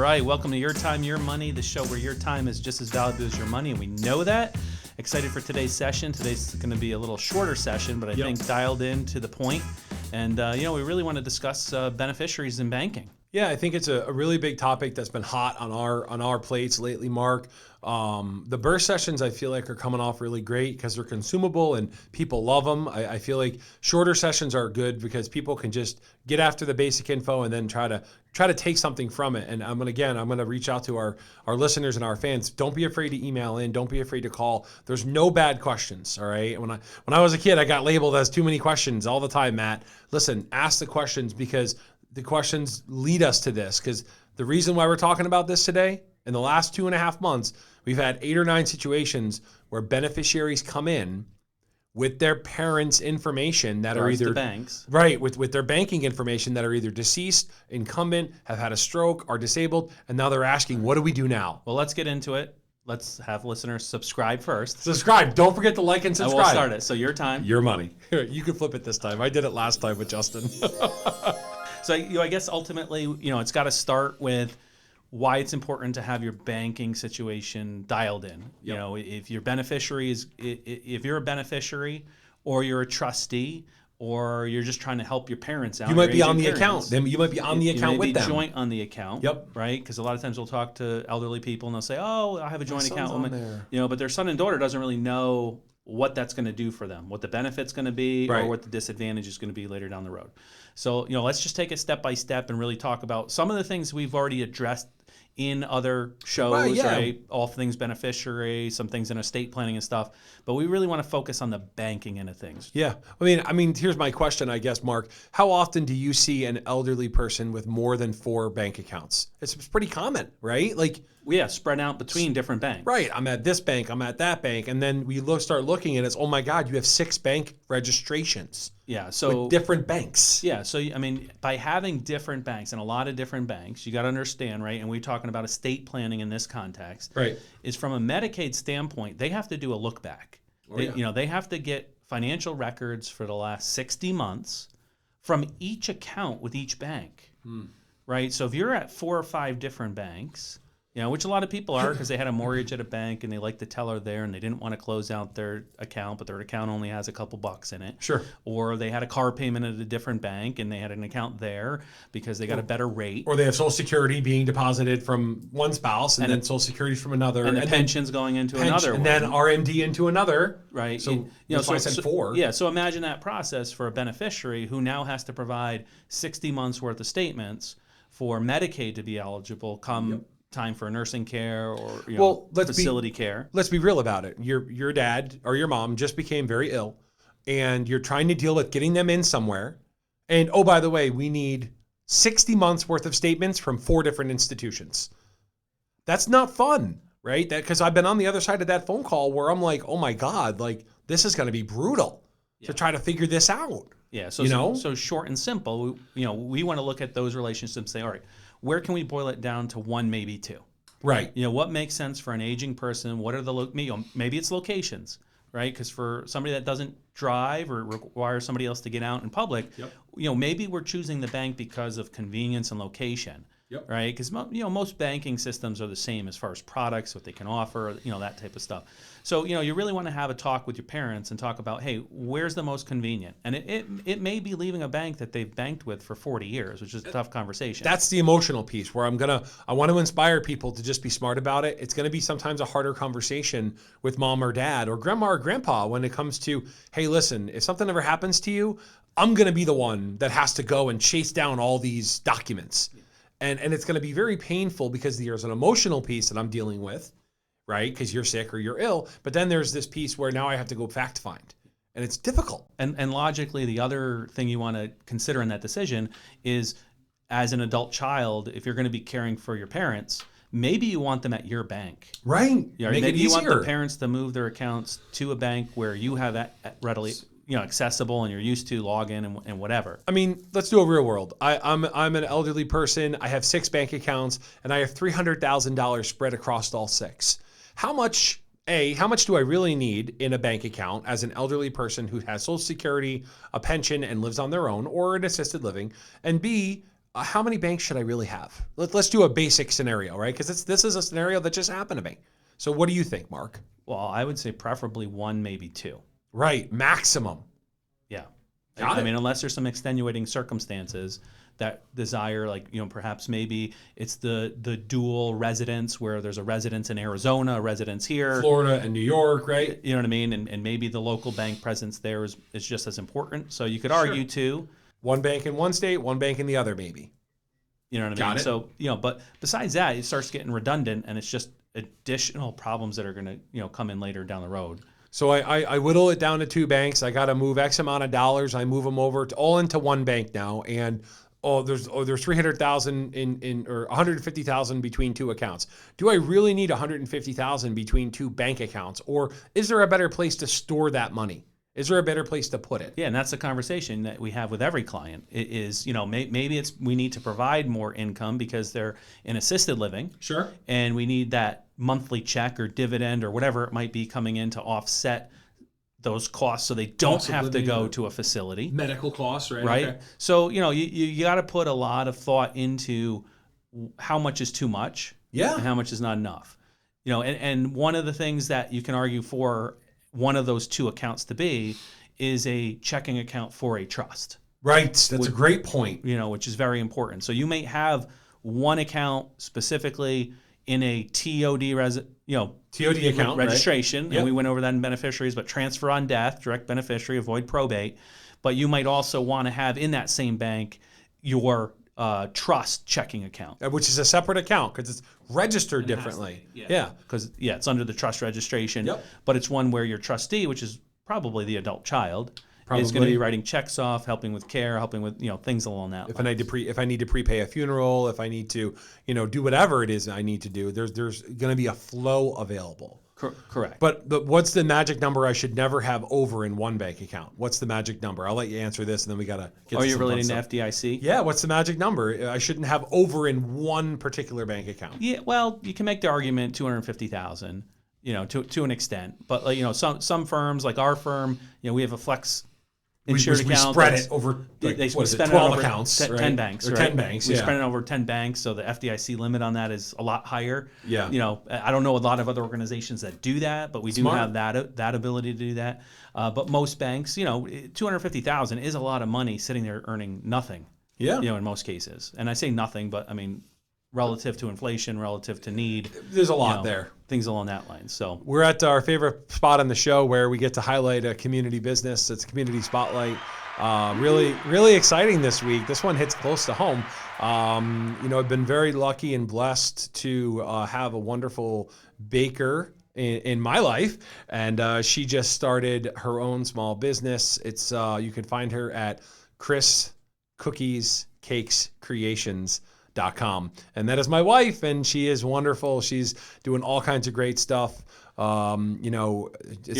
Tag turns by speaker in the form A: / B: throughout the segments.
A: right, welcome to Your Time, Your Money, the show where your time is just as valuable as your money, and we know that. Excited for today's session. Today's going to be a little shorter session, but I think dialed in to the point. And, we really want to discuss beneficiaries in banking.
B: Yeah, I think it's a really big topic that's been hot on our plates lately, Mark. The burst sessions I feel like are coming off really great because they're consumable and people love them. I feel like shorter sessions are good because people can just get after the basic info and then try to take something from it. And I'm gonna reach out to our listeners and our fans. Don't be afraid to email in. Don't be afraid to call. There's no bad questions. All right. When I was a kid, I got labeled as too many questions all the time, Matt. Listen, ask the questions because the questions lead us to this, because the reason why we're talking about this today, in the last 2.5 months, we've had 8 or 9 situations where beneficiaries come in with their parents' information that are either
A: the banks,
B: right, with their banking information that are either deceased, incumbent, have had a stroke, are disabled, and now they're asking, what do we do now?
A: Well, let's get into it. Let's have listeners subscribe first.
B: Subscribe. Don't forget to like and subscribe.
A: I will start it. So your time,
B: your money. You can flip it this time. I did it last time with Justin.
A: So I guess ultimately, it's got to start with why it's important to have your banking situation dialed in.
B: Yep.
A: If your beneficiary if you're a beneficiary or you're a trustee or you're just trying to help your parents out,
B: you might be on the account. Then you might be on the account with them.
A: You may be joint on the account.
B: Yep.
A: Right? Because a lot of times we'll talk to elderly people and they'll say, "Oh, I have a joint account with
B: there."
A: But their son and daughter doesn't really know what that's going to do for them, what the benefit's going to be, or what the disadvantage is going to be later down the road. So, let's just take it step by step and really talk about some of the things we've already addressed in other shows, right? All things beneficiary, some things in estate planning and stuff. But we really want to focus on the banking end of things.
B: Yeah. I mean, here's my question, I guess, Mark. How often do you see an elderly person with more than 4 bank accounts? It's pretty common, right?
A: Spread out between different banks.
B: Right. I'm at this bank, I'm at that bank. And then we start looking and it's, oh my God, you have 6 bank registrations.
A: Yeah. So
B: with different banks.
A: Yeah. So, by having different banks and a lot of different banks, you got to understand, right? And we're talking about estate planning in this context.
B: Right.
A: Is from a Medicaid standpoint, they have to do a look back. They have to get financial records for the last 60 months from each account with each bank. Right. So if you're at 4 or 5 different banks, which a lot of people are because they had a mortgage at a bank and they like the teller there and they didn't want to close out their account, but their account only has a couple bucks in it.
B: Sure.
A: Or they had a car payment at a different bank and they had an account there because they got a better rate.
B: Or they have Social Security being deposited from one spouse and then Social Security from another.
A: And the pension's going into another
B: and
A: one.
B: then RMD into another.
A: Right.
B: So that's why I said 4.
A: Yeah. So imagine that process for a beneficiary who now has to provide 60 months worth of statements for Medicaid to be eligible come time for nursing care or facility care.
B: Let's be real about it. Your dad or your mom just became very ill and you're trying to deal with getting them in somewhere. And oh, by the way, we need 60 months worth of statements from 4 different institutions. That's not fun, right? Because I've been on the other side of that phone call where I'm like, oh my God, this is going to be brutal to try to figure this out.
A: Yeah. So short and simple, we want to look at those relationships and say, all right, where can we boil it down to 1, maybe 2?
B: Right.
A: What makes sense for an aging person? What are maybe it's locations, right? Because for somebody that doesn't drive or requires somebody else to get out in public, maybe we're choosing the bank because of convenience and location. Right? Because most banking systems are the same as far as products, what they can offer, that type of stuff. So you really want to have a talk with your parents and talk about, hey, where's the most convenient? And it may be leaving a bank that they've banked with for 40 years, which is a tough conversation.
B: That's the emotional piece where I want to inspire people to just be smart about it. It's going to be sometimes a harder conversation with mom or dad or grandma or grandpa when it comes to, hey, listen, if something ever happens to you, I'm going to be the one that has to go and chase down all these documents. And it's going to be very painful because there's an emotional piece that I'm dealing with, right? Because you're sick or you're ill. But then there's this piece where now I have to go fact find. And it's difficult.
A: And logically, the other thing you want to consider in that decision is, as an adult child, if you're going to be caring for your parents, maybe you want them at your bank.
B: Right.
A: Maybe you want the parents to move their accounts to a bank where you have that readily accessible and you're used to log in and whatever. I mean,
B: let's do a real world. I'm an elderly person. I have 6 bank accounts and I have $300,000 spread across all 6. How much do I really need in a bank account as an elderly person who has Social Security, a pension, and lives on their own or an assisted living? And B, how many banks should I really have? Let's do a basic scenario, right? Because this is a scenario that just happened to me. So what do you think, Mark?
A: Well, I would say preferably one, maybe two.
B: Right, maximum.
A: Yeah.
B: Got
A: I
B: it.
A: mean, unless there's some extenuating circumstances that desire, like, perhaps maybe it's the dual residence where there's a residence in Arizona, a residence here,
B: Florida and New York, right?
A: you know what I mean? And maybe the local bank presence there is just as important. So you could argue too,
B: One bank in one state, one bank in the other, maybe.
A: you know what I
B: Got
A: mean?
B: it.
A: So, but besides that, it starts getting redundant and it's just additional problems that are going to, come in later down the road.
B: So I whittle it down to 2 banks. I got to move X amount of dollars. I move them over all into one bank now, and there's 300,000 in or 150,000 between 2 accounts. Do I really need 150,000 between 2 bank accounts, or is there a better place to store that money? Is there a better place to put it?
A: Yeah, and that's the conversation that we have with every client. It is, maybe it's we need to provide more income because they're in assisted living.
B: Sure.
A: And we need that monthly check or dividend or whatever it might be coming in to offset those costs so they don't
B: Cost of
A: have to
B: living
A: go
B: or
A: to a facility.
B: Medical costs, right?
A: Right?
B: Okay.
A: So, you got to put a lot of thought into how much is too much
B: Yeah.
A: and how much is not enough. And one of the things that you can argue for one of those 2 accounts to be is a checking account for a trust.
B: Right. That's a great point.
A: Which is very important. So you may have one account specifically in a TOD
B: TOD account,
A: registration,
B: right?
A: and we went over that in beneficiaries, but transfer on death, direct beneficiary, avoid probate. But you might also want to have in that same bank your trust checking account.
B: Which is a separate account because it's registered differently. Yeah.
A: Because it's under the trust registration,
B: Yep.
A: but it's one where your trustee, which is probably the adult child, is going to
B: Probably.
A: be writing checks off, helping with care, helping with things along that.
B: If I need to prepay a funeral, if I need to, do whatever it is I need to do, there's going to be a flow available.
A: Correct.
B: But what's the magic number I should never have over in one bank account? What's the magic number? I'll let you answer this, and then we gotta get.
A: Are
B: to
A: you
B: some
A: relating
B: fun
A: to FDIC?
B: Yeah. What's the magic number? I shouldn't have over in one particular bank account.
A: Yeah. Well, you can make the argument 250,000. To an extent, but some firms like our firm, we have a flex insured
B: we
A: account.
B: spread it over.
A: We
B: What is it?
A: spend
B: 12
A: over
B: accounts,
A: 10
B: right?
A: banks,
B: Or
A: right?
B: 10 banks.
A: We
B: Yeah.
A: spread it over 10 banks, so the FDIC limit on that is a lot higher.
B: Yeah.
A: I don't know a lot of other organizations that do that, but we do
B: Smart.
A: have that ability to do that. But most banks, 250,000 is a lot of money sitting there earning nothing.
B: Yeah.
A: In most cases, and I say nothing, but I mean relative to inflation, relative to need.
B: There's a lot there.
A: Things along that line. So
B: We're at our favorite spot on the show where we get to highlight a community business. It's a community spotlight. Really, really exciting this week. This one hits close to home. I've been very lucky and blessed to have a wonderful baker in my life, and she just started her own small business. It's you can find her at Chris Cookies Cakes Creations.com. And that is my wife, and she is wonderful. She's doing all kinds of great stuff. It's
A: you're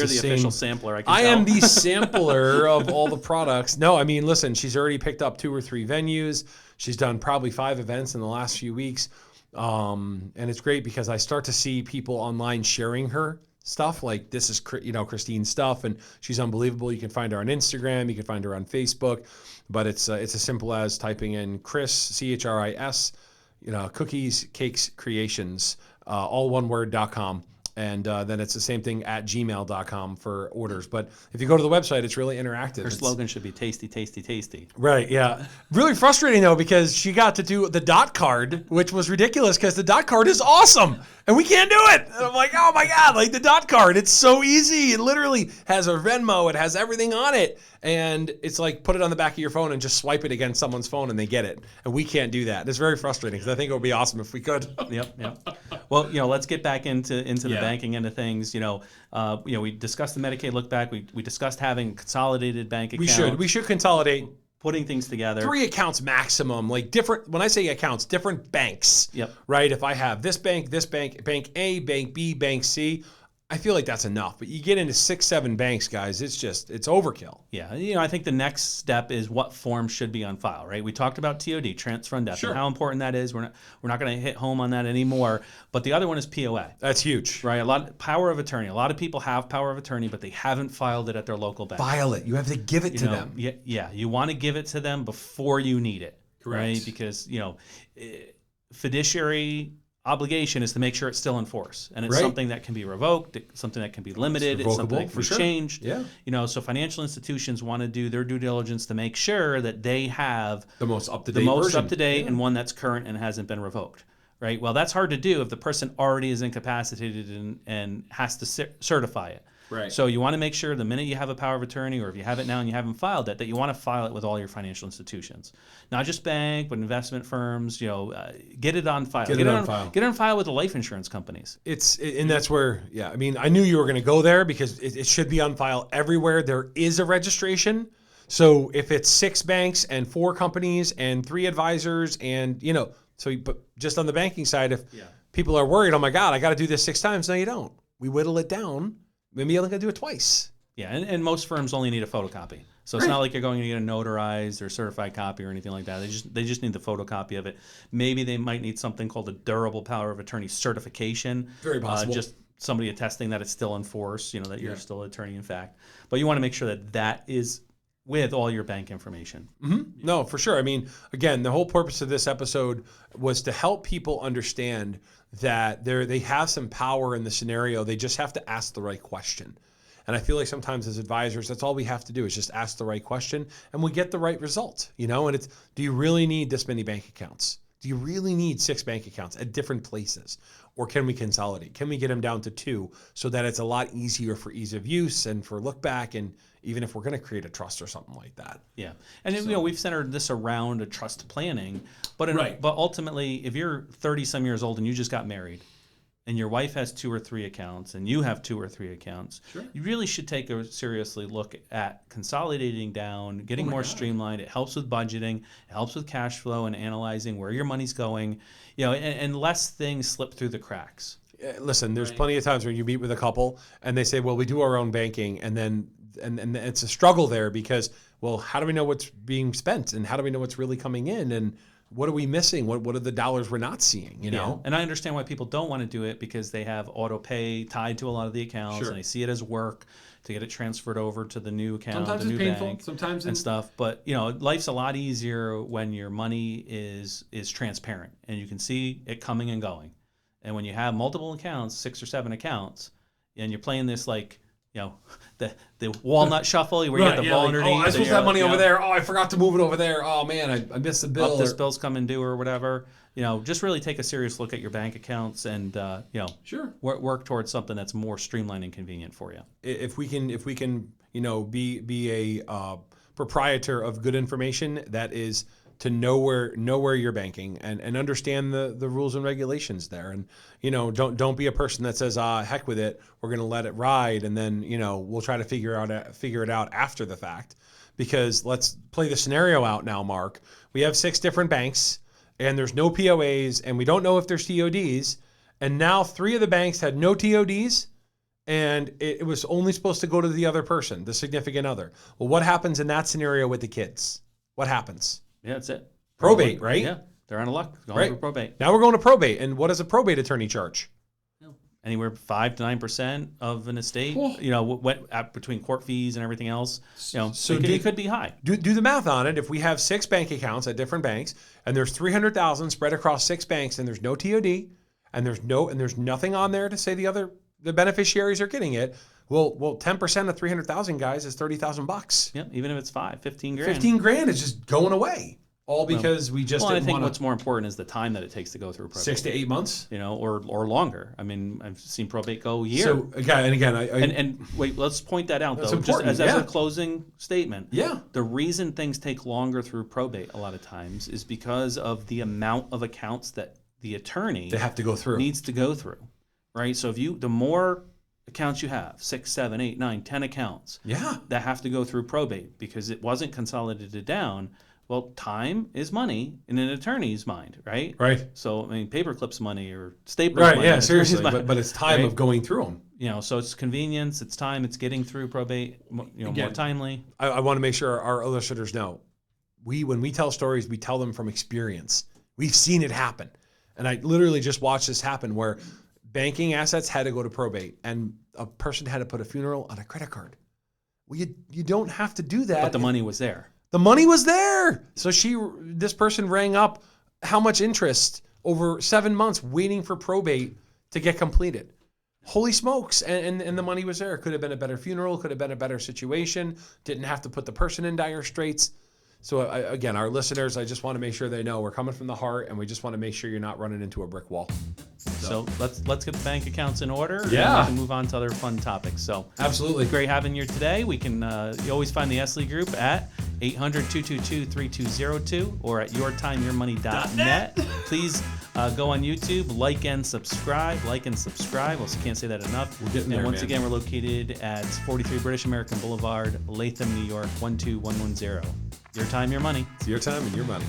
A: the official sampler.
B: I am the sampler of all the products. No, I mean, listen, she's already picked up 2 or 3 venues. She's done probably 5 events in the last few weeks. And it's great because I start to see people online sharing her stuff. Like, this is, Christine's stuff, and she's unbelievable. You can find her on Instagram. You can find her on Facebook. But it's as simple as typing in Chris, CHRIS, Cookies, Cakes, Creations, all one word.com. And then it's the same thing at gmail.com for orders. But if you go to the website, it's really interactive.
A: Her slogan should be tasty, tasty, tasty.
B: Right, yeah. Really frustrating, though, because she got to do the dot card, which was ridiculous because the dot card is awesome. And we can't do it. And I'm like, oh, my God, like the dot card. It's so easy. It literally has a Venmo. It has everything on it. And it's like put it on the back of your phone and just swipe it against someone's phone and they get it. And we can't do that. It's very frustrating because I think it would be awesome if we could.
A: Yep. Well, let's get back into the banking end of things. We discussed the Medicaid look back. We discussed having consolidated bank accounts.
B: We should consolidate.
A: Putting things together.
B: 3 accounts maximum, like different, when I say accounts, different banks.
A: Yep.
B: Right? If I have this bank, bank A, bank B, bank C, I feel like that's enough. But you get into 6, 7 banks, guys, it's overkill.
A: Yeah. I think the next step is what form should be on file, right? We talked about TOD, transfer on death,
B: Sure.
A: and how important that is. We're not going to hit home on that anymore. But the other one is POA.
B: That's huge.
A: Right? Power of attorney. A lot of people have power of attorney, but they haven't filed it at their local bank.
B: File it. You have to give it to them.
A: Yeah. You want to give it to them before you need it. right? Because, fiduciary obligation is to make sure it's still in force, and it's something that can be revoked, something that can be limited, it's something that can be changed. So financial institutions want to do their due diligence to make sure that they have
B: the most up-to-date
A: and one that's current and hasn't been revoked. Right. Well, that's hard to do if the person already is incapacitated and has to certify it.
B: Right.
A: So you want to make sure the minute you have a power of attorney, or if you have it now and you haven't filed it, that you want to file it with all your financial institutions, not just bank, but investment firms. Get it on file. Get it on file with the life insurance companies.
B: And that's where, I mean, I knew you were going to go there because it should be on file everywhere. There is a registration. So if it's 6 banks and 4 companies and 3 advisors and, but just on the banking side, if people are worried, oh my God, I got to do this 6 times. No, you don't. We whittle it down. Maybe you only got to do it twice.
A: Yeah, and most firms only need a photocopy. So it's not like you're going to get a notarized or certified copy or anything like that. They just need the photocopy of it. Maybe they might need something called a durable power of attorney certification.
B: Very possible.
A: Just somebody attesting that it's still in force, that you're still an attorney in fact. But you want to make sure that is with all your bank information.
B: Mm-hmm. No, for sure. I mean, again, the whole purpose of this episode was to help people understand that they have some power in the scenario. They just have to ask the right question. And I feel like sometimes as advisors, that's all we have to do is just ask the right question and we get the right result, And it's, do you really need this many bank accounts? Do you really need 6 bank accounts at different places? Or can we consolidate? Can we get them down to 2 so that it's a lot easier for ease of use and for look back, and even if we're going to create a trust or something like that?
A: Yeah. And we've centered this around a trust planning, but but ultimately, if you're 30 some years old and you just got married and your wife has 2 or 3 accounts and you have 2 or 3 accounts, you really should take a seriously look at consolidating down, getting more streamlined. It helps with budgeting, it helps with cash flow and analyzing where your money's going, and less things slip through the cracks.
B: Listen, there's plenty of times where you meet with a couple and they say, well, we do our own banking, and then and it's a struggle there because, well, how do we know what's being spent and how do we know what's really coming in, and what are we missing? What are the dollars we're not seeing?
A: And I understand why people don't want to do it, because they have auto pay tied to a lot of the accounts, and they see it as work to get it transferred over to the new account,
B: sometimes
A: the new
B: it's painful,
A: bank,
B: sometimes
A: and stuff. But life's a lot easier when your money is transparent and you can see it coming and going. And when you have multiple accounts, 6 or 7 accounts, and you're playing this the walnut shuffle where you get the ball underneath.
B: Oh, I supposed to have money over there. Oh, I forgot to move it over there. Oh man, I missed the bill.
A: This bill's coming due or whatever. Just really take a serious look at your bank accounts and work towards something that's more streamlined and convenient for you.
B: If we can be a proprietor of good information, that is to know where you're banking and understand the rules and regulations there. And don't be a person that says, heck with it, we're going to let it ride, and then we'll try to figure it out after the fact. Because let's play the scenario out now, Mark. We have 6 different banks and there's no POAs and we don't know if there's TODs, and now 3 of the banks had no TODs and it was only supposed to go to the other person, the significant other. Well, what happens in that scenario with the kids? What happens?
A: Yeah, that's it.
B: Probate, right?
A: Yeah, they're out of luck. Going to probate.
B: Now we're going to probate. And what does a probate attorney charge?
A: Anywhere 5 to 9% of an estate. Between court fees and everything else. So it could be high.
B: Do the math on it. If we have 6 bank accounts at different banks, and there's $300,000 spread across 6 banks, and there's no TOD, and there's nothing on there to say the beneficiaries are getting it. Well, 10% of 300,000 guys is $30,000.
A: Yeah, even if it's 15 grand.
B: 15 grand is just going away. All because we just didn't
A: I think what's more important is the time that it takes to go through probate.
B: 6 to 8 months,
A: or longer. I mean, I've seen probate go a year.
B: So again,
A: wait, let's point that out though,
B: important.
A: just as a closing statement.
B: Yeah,
A: the reason things take longer through probate a lot of times is because of the amount of accounts that the attorney needs to go through, right? So the more accounts you have, 6, 7, 8, 9, 10 accounts, that have to go through probate because it wasn't consolidated down. Well, time is money in an attorney's mind, right?
B: Right.
A: So, I mean, paperclip's money or stapler's money.
B: Right, yeah, seriously. But it's time of going through them.
A: So it's convenience, it's time, it's getting through probate, more timely.
B: I want to make sure our listeners know, when we tell stories, we tell them from experience. We've seen it happen. And I literally just watched this happen where banking assets had to go to probate and a person had to put a funeral on a credit card. Well, you don't have to do that.
A: But the money was there.
B: The money was there. So this person rang up how much interest over 7 months waiting for probate to get completed. Holy smokes. And the money was there. Could have been a better funeral, could have been a better situation. Didn't have to put the person in dire straits. So again, our listeners, I just want to make sure they know we're coming from the heart, and we just want to make sure you're not running into a brick wall.
A: So let's get the bank accounts in order.
B: Yeah.
A: And we can move on to other fun topics. So
B: Absolutely.
A: great having you today. We can you always find the Esley Group at 800-222-3202 or at yourtimeyourmoney.net. Please go on YouTube, like and subscribe. Also, can't say that enough.
B: We're getting there,
A: once
B: man.
A: again, we're located at 43 British American Boulevard, Latham, New York, 12110. Your time, your money.
B: It's your time and your money.